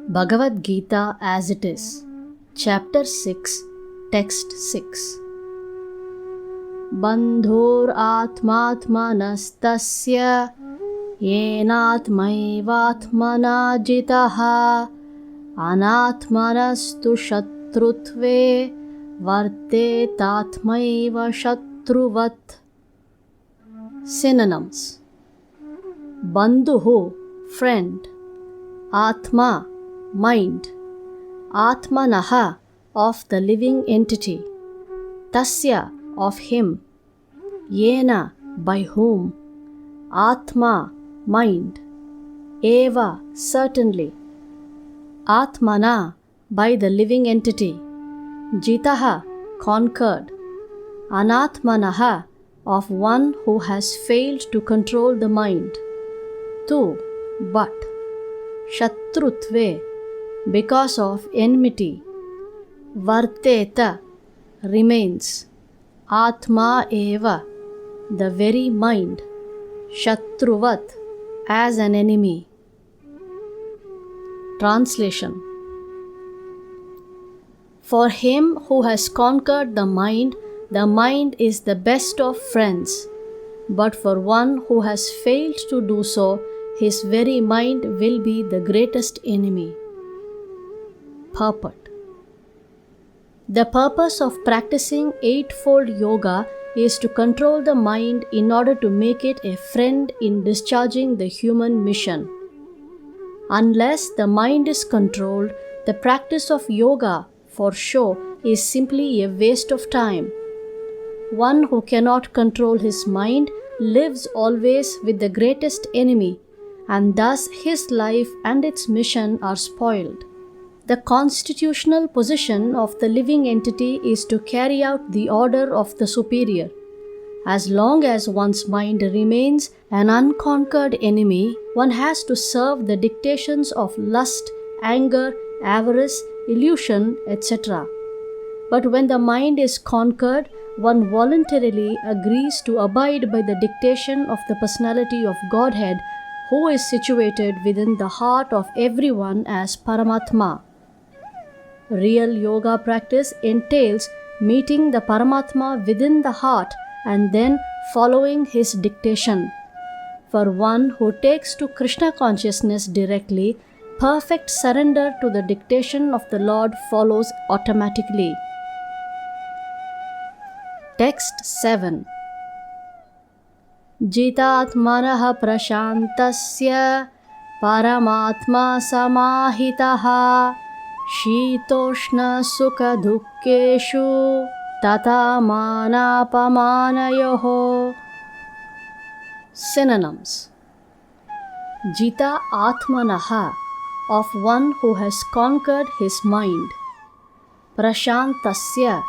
Bhagavad Gita as it is, Chapter 6, Text 6. Bandhur atmatmanastasya yenatmaivatmana jitaha anatmanastu shatrutve vartetatmaiva shatruvat. Synonyms: Bandhuhu, friend; Atma, mind; Atmanaha, of the living entity; Tasya, of him; Yena, by whom; Atma, mind; Eva, certainly; Atmana, by the living entity; Jitaha, conquered; Anatmanaha, of one who has failed to control the mind; Tu, but; Shatrutve, because of enmity; Varteta, remains; Atma eva, the very mind; Shatruvat, as an enemy. Translation: For him who has conquered the mind is the best of friends. But for one who has failed to do so, his very mind will be the greatest enemy. Purport: The purpose of practicing eightfold yoga is to control the mind in order to make it a friend in discharging the human mission. Unless the mind is controlled, the practice of yoga for show is simply a waste of time. One who cannot control his mind lives always with the greatest enemy, and thus his life and its mission are spoiled. The constitutional position of the living entity is to carry out the order of the superior. As long as one's mind remains an unconquered enemy, one has to serve the dictations of lust, anger, avarice, illusion, etc. But when the mind is conquered, one voluntarily agrees to abide by the dictation of the personality of Godhead, who is situated within the heart of everyone as Paramatma. Real yoga practice entails meeting the Paramatma within the heart and then following his dictation. For one who takes to Krishna consciousness directly, perfect surrender to the dictation of the Lord follows automatically. Text 7. Jitatmanaha prashantasya paramatma samahitaha shitoshna sukha dukkeshu tata manapamanayoho. Synonyms: Jita atmanaha, of one who has conquered his mind; Prashantasya,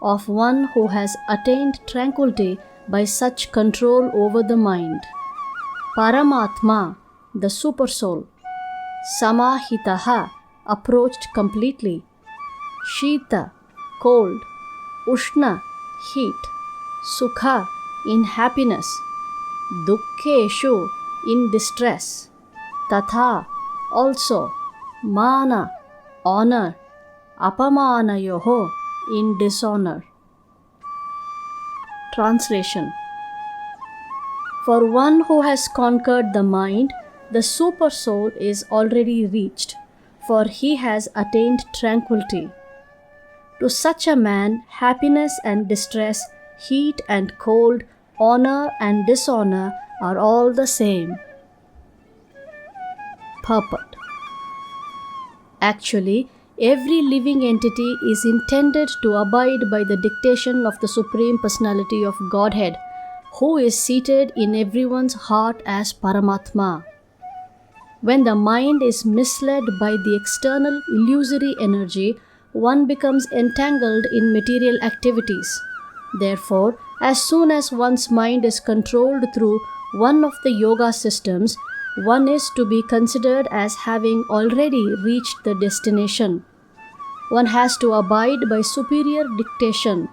of one who has attained tranquility by such control over the mind; Paramatma, the Supersoul; Samahitaha, approached completely; Shita, cold; Ushna, heat; Sukha, in happiness; Dukkheshu, in distress; Tatha, also; Mana, honor; Apamanayoho, in dishonor. Translation: For one who has conquered the mind, the super soul is already reached, for he has attained tranquility. To such a man, happiness and distress, heat and cold, honor and dishonor are all the same. Purport: Actually, every living entity is intended to abide by the dictation of the Supreme Personality of Godhead, who is seated in everyone's heart as Paramatma. When the mind is misled by the external illusory energy, one becomes entangled in material activities. Therefore, as soon as one's mind is controlled through one of the yoga systems, one is to be considered as having already reached the destination. One has to abide by superior dictation.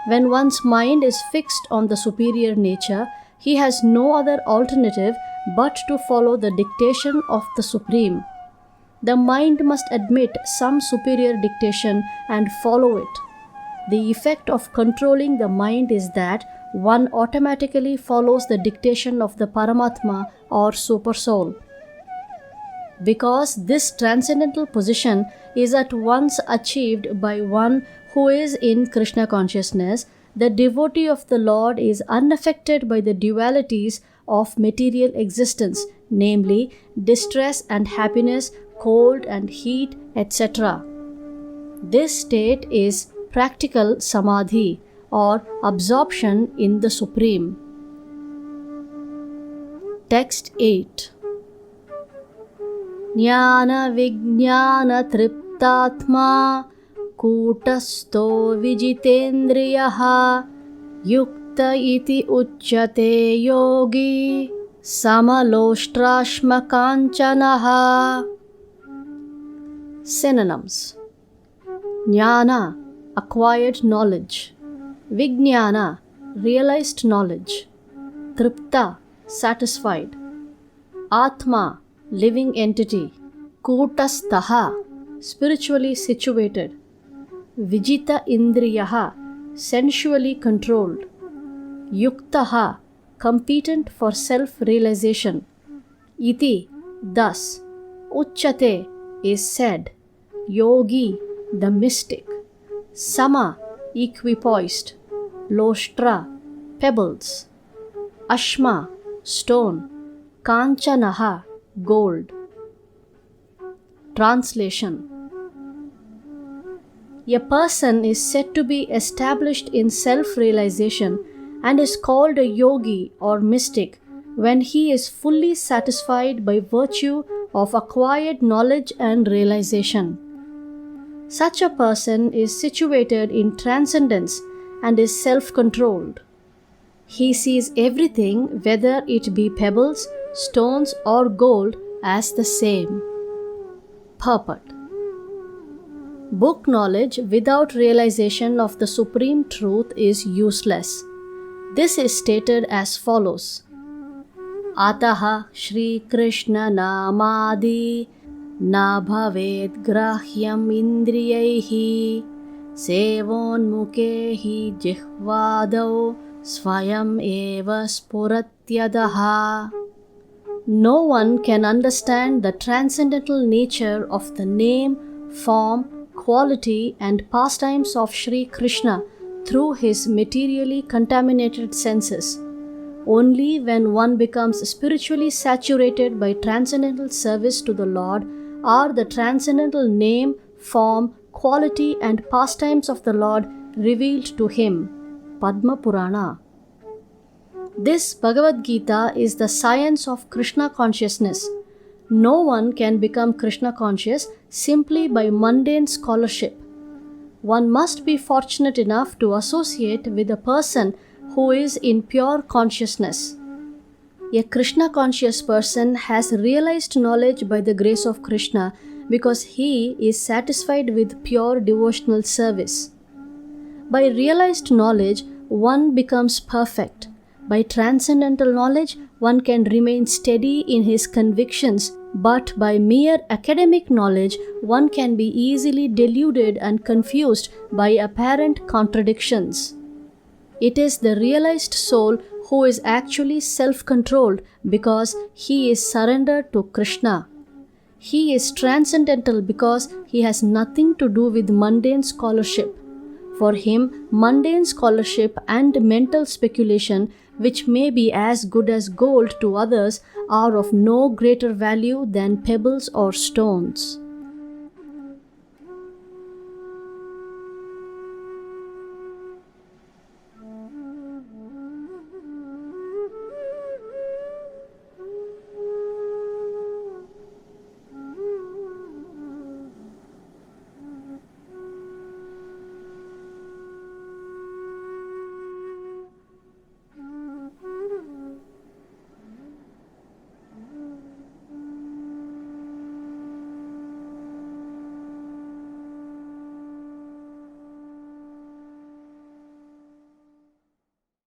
When one's mind is fixed on the superior nature, he has no other alternative but to follow the dictation of the Supreme. the mind must admit some superior dictation and follow it. The effect of controlling the mind is that one automatically follows the dictation of the Paramatma or Supersoul. Because this transcendental position is at once achieved by one who is in Krishna consciousness, the devotee of the Lord is unaffected by the dualities of material existence, namely distress and happiness, cold and heat, etc. This state is practical samadhi or absorption in the Supreme. Text 8. Jnana vijnana triptatma kutasto vijitendriyaha yukta iti uchyate yogi samaloshrashma kanchanaha. Synonyms: Jnana, acquired knowledge; Vijnana, realized knowledge; Tripta, satisfied; Atma, living entity; Kutastaha, spiritually situated; Vijita Indriyaha, sensually controlled; Yuktaha, competent for self-realization; Iti, thus; Uchyate, is said; Yogi, the mystic; Sama, equipoised; Loshtra, pebbles; Ashma, stone; Kanchanaha, gold. Translation: A person is said to be established in self-realization and is called a yogi or mystic when he is fully satisfied by virtue of acquired knowledge and realization. Such a person is situated in transcendence and is self-controlled. He sees everything, whether it be pebbles, stones or gold, as the same. Purport: Book knowledge without realization of the Supreme Truth is useless. This is stated as follows: Ataha Shri Krishna Namadi na bhaved grahyam indriyaihi sevonmukehi jihvadau swayam eva spuratyadaha. No one can understand the transcendental nature of the name, form, quality and pastimes of Shri Krishna through his materially contaminated senses. Only when one becomes spiritually saturated by transcendental service to the Lord are the transcendental name, form, quality and pastimes of the Lord revealed to him. Padma Purana. This Bhagavad Gita is the science of Krishna consciousness. No one can become Krishna conscious simply by mundane scholarship. One must be fortunate enough to associate with a person who is in pure consciousness. A Krishna conscious person has realized knowledge by the grace of Krishna because he is satisfied with pure devotional service. By realized knowledge, one becomes perfect. By transcendental knowledge, one can remain steady in his convictions, but by mere academic knowledge, one can be easily deluded and confused by apparent contradictions. It is the realized soul who is actually self-controlled because he is surrendered to Krishna. He is transcendental because he has nothing to do with mundane scholarship. For him, mundane scholarship and mental speculation, which may be as good as gold to others, are of no greater value than pebbles or stones.